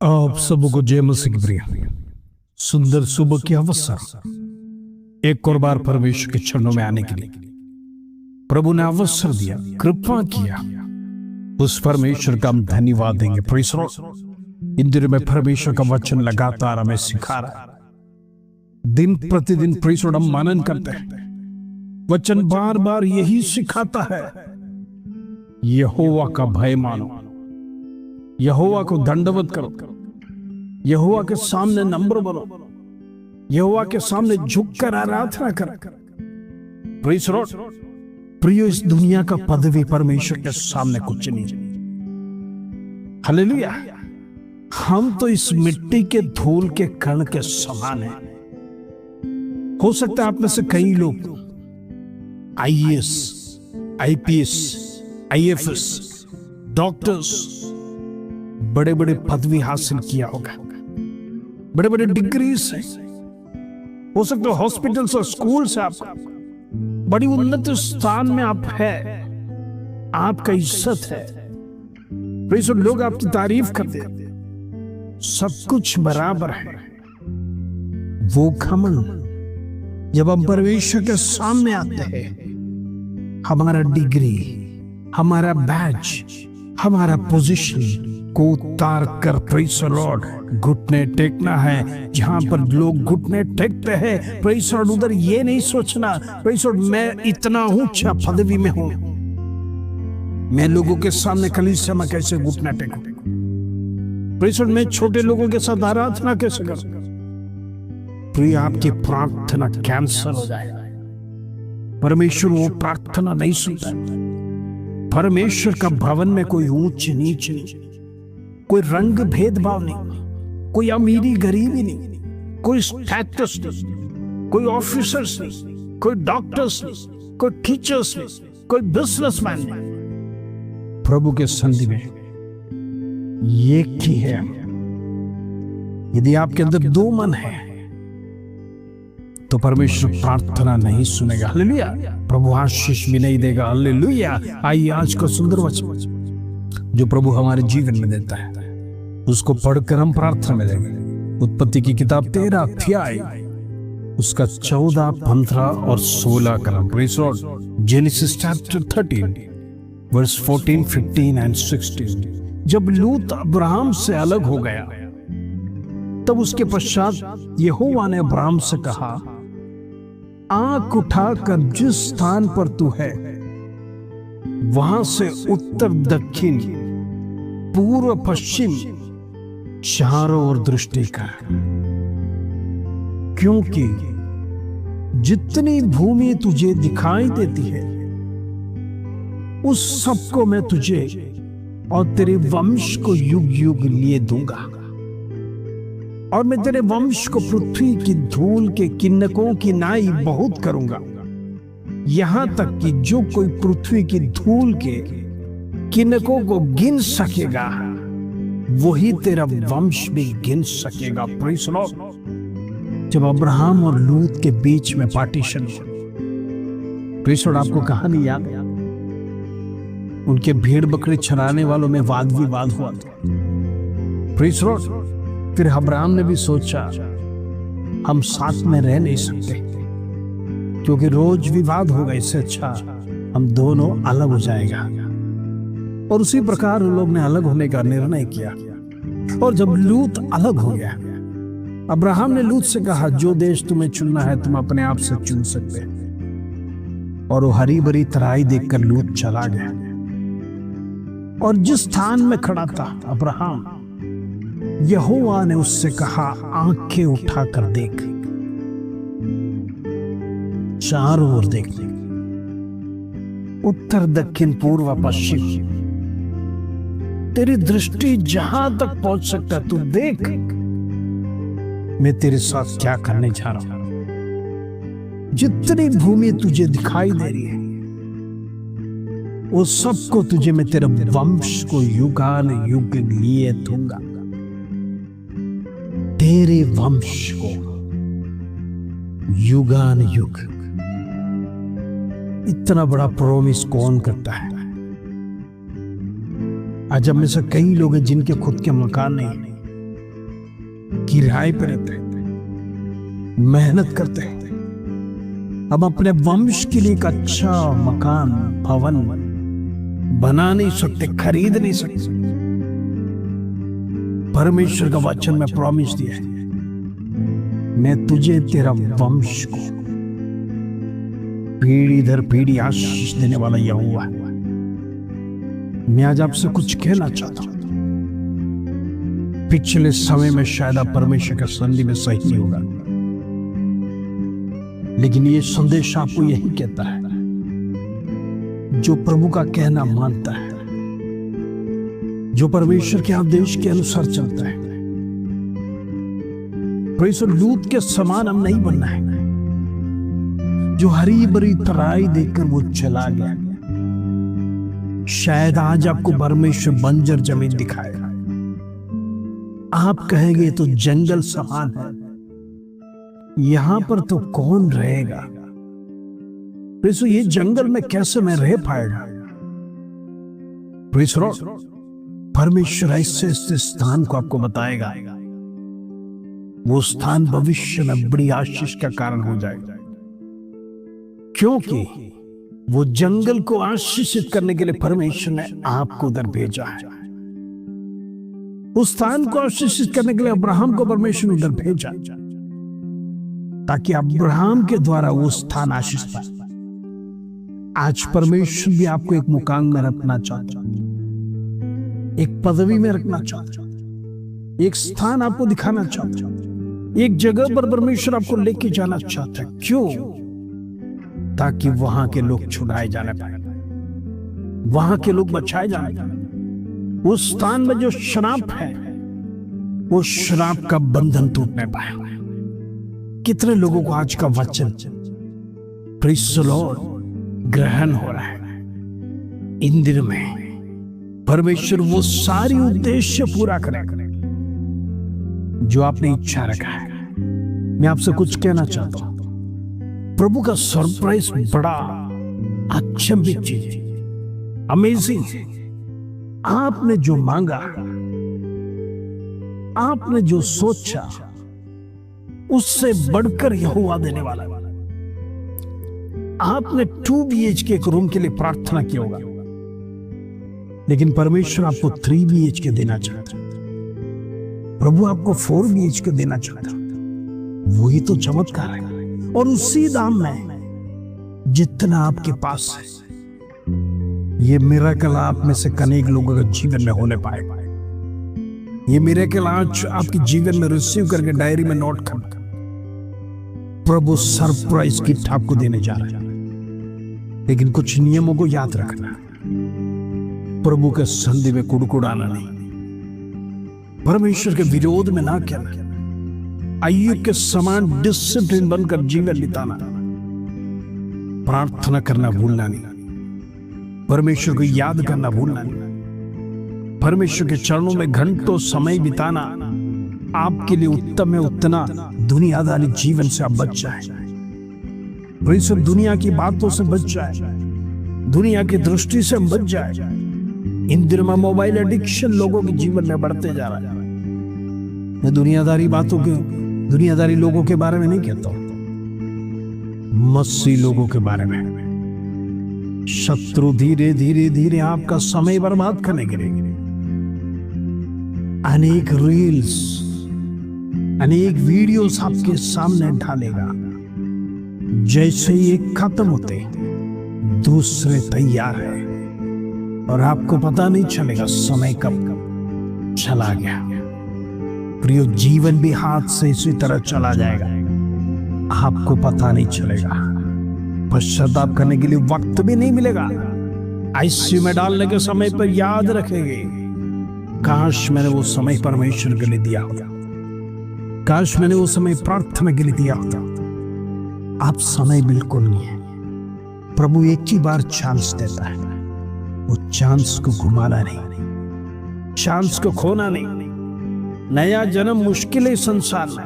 आप सबको जय मसीह की प्रिय सुंदर सुबह के अवसर एक और बार परमेश्वर के चरणों में आने के लिए प्रभु ने अवसर दिया, कृपा किया। उस परमेश्वर का हम धन्यवाद देंगे। Praise Lord. इन दिनों में परमेश्वर का वचन लगातार हमें सिखा रहा है। दिन प्रतिदिन प्रेज़ लॉर्ड हम मनन करते हैं। वचन बार बार यही सिखाता है, यहोवा का भय मानो, यहोवा को दंडवत करो, यहोवा के सामने नम्र बनो, यहोवा के सामने झुककर आराधना करो। Praise Lord. प्रियो, इस दुनिया का पदवी परमेश्वर के सामने कुछ नहीं। हालेलुया। हम तो इस मिट्टी के धूल के कण के समान हैं। हो सकता है आप में से कई लोग आईएएस, आईपीएस, आईएफएस, डॉक्टर्स, बड़े बड़े पदवी हासिल किया होगा, बड़े बड़े डिग्रीज है। हो सकता है हॉस्पिटल और स्कूल से आपका बड़ी उन्नत स्थान में आप है, आपका इज्जत है, लोग आपकी तारीफ करते हैं, सब कुछ बराबर है। वो घमंड जब हम परमेश्वर के सामने आते हैं, हमारा डिग्री, हमारा बैज, हमारा पोजीशन को उतार कर प्रेज़ लॉर्ड घुटने टेकना है। जहां पर लोग घुटने टेकते हैं, प्रेज़ लॉर्ड, उधर ये नहीं सोचना प्रेज़ लॉर्ड मैं इतना ऊंचा पदवी में हूं, मैं लोगों के सामने कलीसिया में कैसे घुटना टेकूं, प्रेज़ लॉर्ड मैं छोटे लोगों के साथ आराधना कैसे करूं। प्रिय, आपकी प्रार्थना कैंसल हो जाएगा। परमेश्वर वो प्रार्थना नहीं सुनता। परमेश्वर का भवन में कोई ऊंच नीच नहीं, कोई रंग भेदभाव नहीं, कोई अमीरी गरीबी नहीं, कोई स्टेटस नहीं, कोई ऑफिसर्स नहीं, कोई डॉक्टर्स नहीं, कोई टीचर्स नहीं, कोई बिजनेसमैन नहीं। प्रभु के संधि में एक ही है। यदि आपके अंदर दो मन है तो परमेश्वर प्रार्थना नहीं सुनेगा। हालेलुया। प्रभु आशीष भी नहीं देगा। हालेलुया। आइए आज का सुंदर वचन जो प्रभु हमारे जीवन में देता है उसको पढ़कर हम प्रार्थना में देंगे। उत्पत्ति की किताब 13 अध्याय उसका 14, 15 और 16 कलम। Praise Lord. Genesis chapter 13 verse 14, 15 and 16। जब लूत अब्राहम से अलग हो गया तब उसके पश्चात यहोवा ने अब्राहम से कहा, आंख उठाकर जिस स्थान पर तू है वहां से उत्तर दक्षिण पूर्व पश्चिम चारों ओर दृष्टि कर, क्योंकि जितनी भूमि तुझे दिखाई देती है उस सबको मैं तुझे और तेरे वंश को युग युग लिए दूंगा, और मैं तेरे वंश को पृथ्वी की धूल के किन्नकों की नाई बहुत करूंगा, यहां तक कि जो कोई पृथ्वी की धूल के किन्नकों को गिन सकेगा वही तेरा वंश भी गिन सकेगा। Praise Lord. जब अब्राहम और लूत के बीच में पार्टीशन हुआ, प्रेज़ लॉर्ड, आपको कहानी याद है? उनके भेड़ बकरे चराने वालों में वाद विवाद हुआ था। Praise Lord. फिर अब्राहम ने भी सोचा हम साथ में रह नहीं सकते क्योंकि रोज विवाद होगा, इससे अच्छा हम दोनों अलग हो जाएगा। और उसी प्रकार उन लोग ने अलग होने का निर्णय किया। और जब लूत अलग हो गया, अब्राहम ने लूत से कहा, जो देश तुम्हें चुनना है तुम अपने आप से चुन सकते हैं। और वो हरी भरी तराई देखकर लूत चला गया। और जिस स्थान में खड़ा था अब्राहम, यहोवा ने उससे कहा, आंखें उठाकर देख, चारों ओर देख, उत्तर दक्षिण पूर्व पश्चिम, तेरी दृष्टि जहां तक पहुंच सकता है तू देख, मैं तेरे साथ क्या करने जा रहा हूं। जितनी भूमि तुझे दिखाई दे रही है वो सबको तुझे मैं तेरे वंश को युगान युग लिए दूंगा, तेरे वंश को युगान युग। इतना बड़ा प्रॉमिस कौन करता है? आज हम में से कई लोग हैं जिनके खुद के मकान नहीं, किराए पर रहते हैं, मेहनत करते हैं। हम अपने वंश के लिए एक अच्छा मकान, भवन बना नहीं सकते, खरीद नहीं सकते। परमेश्वर का वचन में प्रॉमिस दिया है, मैं तुझे तेरा वंश को पीढ़ी दर पीढ़ी आशीष देने वाला यहोवा है। मैं आज आपसे कुछ कहना चाहता हूं। पिछले समय में शायद आप परमेश्वर के संधि में सही नहीं होगा, लेकिन ये संदेश आपको यही कहता है, जो प्रभु का कहना मानता है, जो परमेश्वर के आदेश के अनुसार चलता है। प्रेस लूत के समान हम नहीं बनना है, जो हरी भरी तराई देखकर वो चला गया। शायद आज आपको परमेश्वर बंजर जमीन दिखाएगा, आप कहेंगे तो जंगल समान है, यहां पर तो कौन रहेगा। प्रेस ये जंगल में कैसे मैं रह पाएगा। प्रेस परमेश्वर ऐसे स्थान को आपको बताएगा, वो स्थान भविष्य में बड़ी आशीष का कारण हो जाएगा, क्योंकि वो जंगल को आशीषित करने के लिए परमेश्वर ने आपको उधर भेजा है। उस स्थान को आशीषित करने के लिए अब्राहम को परमेश्वर ने उधर भेजा, ताकि अब्राहम के द्वारा वो स्थान आशीष पाए। आज परमेश्वर भी आपको एक मुकाम में रखना चाहता, एक पदवी में रखना चाहता, एक स्थान आपको दिखाना चाहता, एक जगह पर परमेश्वर आपको लेके जाना चाहता है। क्यों? ताकि वहां के लोग छुड़ाए जाने पाए, वहां के लोग बचाए जाने पाए। उस स्थान में जो श्राप है, वो श्राप का बंधन टूटने पाए। कितने लोगों को आज का वचन प्रेज़ द लॉर्ड ग्रहण हो रहा है। इन दिनों में परमेश्वर वो सारी उद्देश्य पूरा करेगा जो आपने इच्छा रखा है। मैं आपसे कुछ कहना चाहता हूं, प्रभु का सरप्राइज बड़ा अचंभित चीज है, अमेजिंग है। आपने जो मांगा, आपने जो सोचा, उससे बढ़कर यहोवा देने वाला है। आपने 2 BHK एक रूम के लिए प्रार्थना किया होगा, लेकिन परमेश्वर आपको 3 BHK देना चाहता है। प्रभु आपको 4 BHK देना चाहता है। वही तो चमत्कार है, और उसी दाम में जितना आपके पास है। ये मिरेकल आप में से अनेक लोगों के जीवन में होने पाएगा। ये मिरेकल आज आपके जीवन में रिसीव करके डायरी में नोट करना। प्रभु सरप्राइज गिफ्ट आपको देने जा रहा है, लेकिन कुछ नियमों को याद रखना। प्रभु के संधि में कुड़कुड़ाना नहीं, परमेश्वर के विरोध में ना कहना, अय्यूब के समान डिसिप्लिन बनकर जीवन बिताना, प्रार्थना करना भूलना नहीं, परमेश्वर को याद करना भूलना नहीं, परमेश्वर के चरणों में घंटों समय बिताना आपके लिए उत्तम है। उतना दुनियादारी जीवन से आप बच जाए, परमेश्वर दुनिया की बातों से बच जाए, दुनिया की दृष्टि से बच जाए। इन दिनों में मोबाइल एडिक्शन लोगों के जीवन में बढ़ते जा रहा है। मैं दुनियादारी लोगों के बारे में नहीं कहता हूं, मसीह लोगों के बारे में। शत्रु धीरे धीरे धीरे आपका समय बर्बाद करने के लिए अनेक रील्स, अनेक वीडियोस आपके सामने डालेगा। जैसे ही एक खत्म होते दूसरे तैयार है, और आपको पता नहीं चलेगा समय कब चला गया। प्रियो, जीवन भी हाथ से इसी तरह चला जाएगा, आपको पता नहीं चलेगा। पश्चाताप करने के लिए वक्त भी नहीं मिलेगा। आईसीयू में डालने के समय पर याद रखेंगे, काश मैंने वो समय परमेश्वर के लिए दिया होता, काश मैंने वो समय प्रार्थना के लिए दिया होता। आप समय बिल्कुल नहीं है। प्रभु एक ही बार चांस देता है, वो चांस को घुमाना नहीं, चांस को खोना नहीं। नया जन्म मुश्किल है संसार में।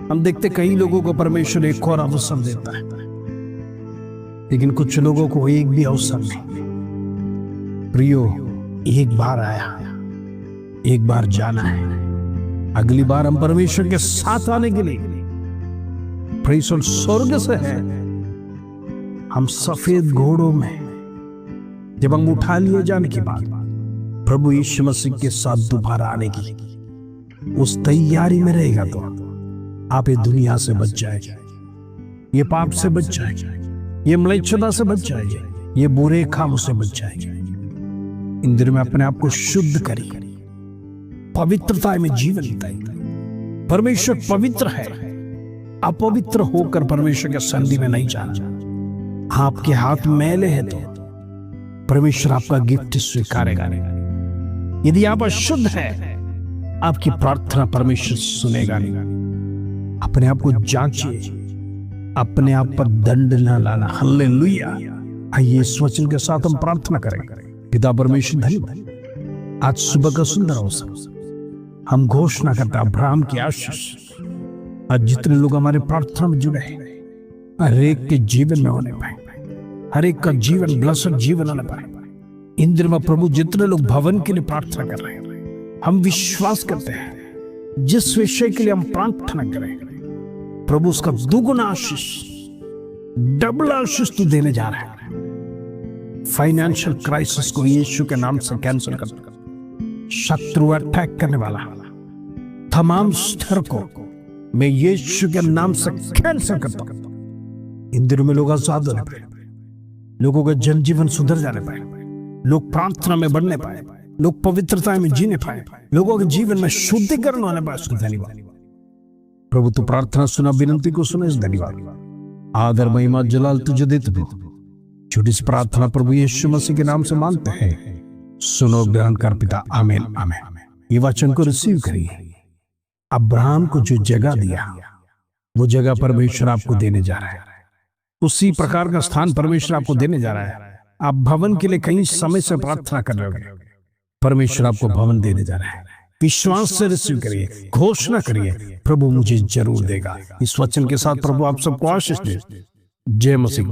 हम देखते कई लोगों को परमेश्वर एक और अवसर देता है, लेकिन कुछ लोगों को एक भी अवसर नहीं। प्रियो, एक बार आया, एक बार जाना है। अगली बार हम परमेश्वर के साथ आने के लिए प्रेस और स्वर्ग से है, हम सफेद घोड़ों में जब हम उठा लिए जाने के बाद प्रभु यीशु मसीह के साथ दोबारा आने की उस तैयारी में रहेगा तो आप ये दुनिया से बच जाएंगे, ये पाप से बच जाएंगे, ये म्लेच्छता से बच जाएंगे, ये बुरे कामों से बच जाएंगे। इन दिनों में अपने आप को शुद्ध करिए, पवित्रता में जीवन बिताइए। परमेश्वर पवित्र है, अपवित्र होकर परमेश्वर के सन्निधि में नहीं जाना। आपके हाथ मैले हैं तो परमेश्वर आपका गिफ्ट स्वीकारेगा। यदि आप अशुद्ध हैं, आपकी प्रार्थना परमेश्वर सुनेगा नहीं। अपने आप को जांचिए, अपने आप पर दंड न लाना। हालेलुया। आइए इस वचन के साथ हम प्रार्थना करेंगे। पिता परमेश्वर धन्यवाद, आज सुबह का सुंदर अवसर हम घोषणा करते हैं अब्राहम की आशीष। आज जितने लोग हमारे प्रार्थना में जुड़े हैं, हर एक के जीवन में होने पाए, हर एक का जीवन ब्लेस्ड जीवन होने पाए। इन दिनों में प्रभु जितने लोग भवन के लिए प्रार्थना कर रहे हैं, हम विश्वास करते हैं जिस विषय के लिए हम प्रार्थना करें प्रभु उसका दुगुना आशीष, डबल आशीष तू देने जा रहा है। फाइनेंशियल क्राइसिस को यीशु के नाम से कैंसिल कर, शत्रु अटैक करने वाला तमाम स्तर को मैं यीशु के नाम से कैंसिल करता हूं। इन दिनों में लोग आजाद होने पाए, लोगों का जनजीवन सुधर जाने पाए, लोग प्रार्थना में बढ़ने पाए, लोग पवित्रता में जीने पाए, लोगों के जीवन में शुद्धिकरण होने पाए। उसको धन्यवाद प्रभु, तू प्रार्थना सुना, विनती को सुना। इस धन्यवाद, आदर, महिमा, जलाल तुझे देते हैं। छोटी सी प्रार्थना प्रभु यीशु मसीह के नाम से मांगते हैं, सुनो, ग्रहण कर पिता। आमीन आमीन। ये वचन को रिसीव करिए। अब्राहम को जो जगह दिया वो जगह परमेश्वर आपको देने जा रहा है। उसी प्रकार का स्थान परमेश्वर आपको देने जा रहा है। आप भवन के लिए कई समय से प्रार्थना कर रहे हो, परमेश्वर आपको भवन देने जा रहा है। विश्वास से रिसीव करिए, घोषणा करिए, प्रभु मुझे जरूर देगा। इस वचन के साथ प्रभु आप सबको आशीष दे। जय मसीह।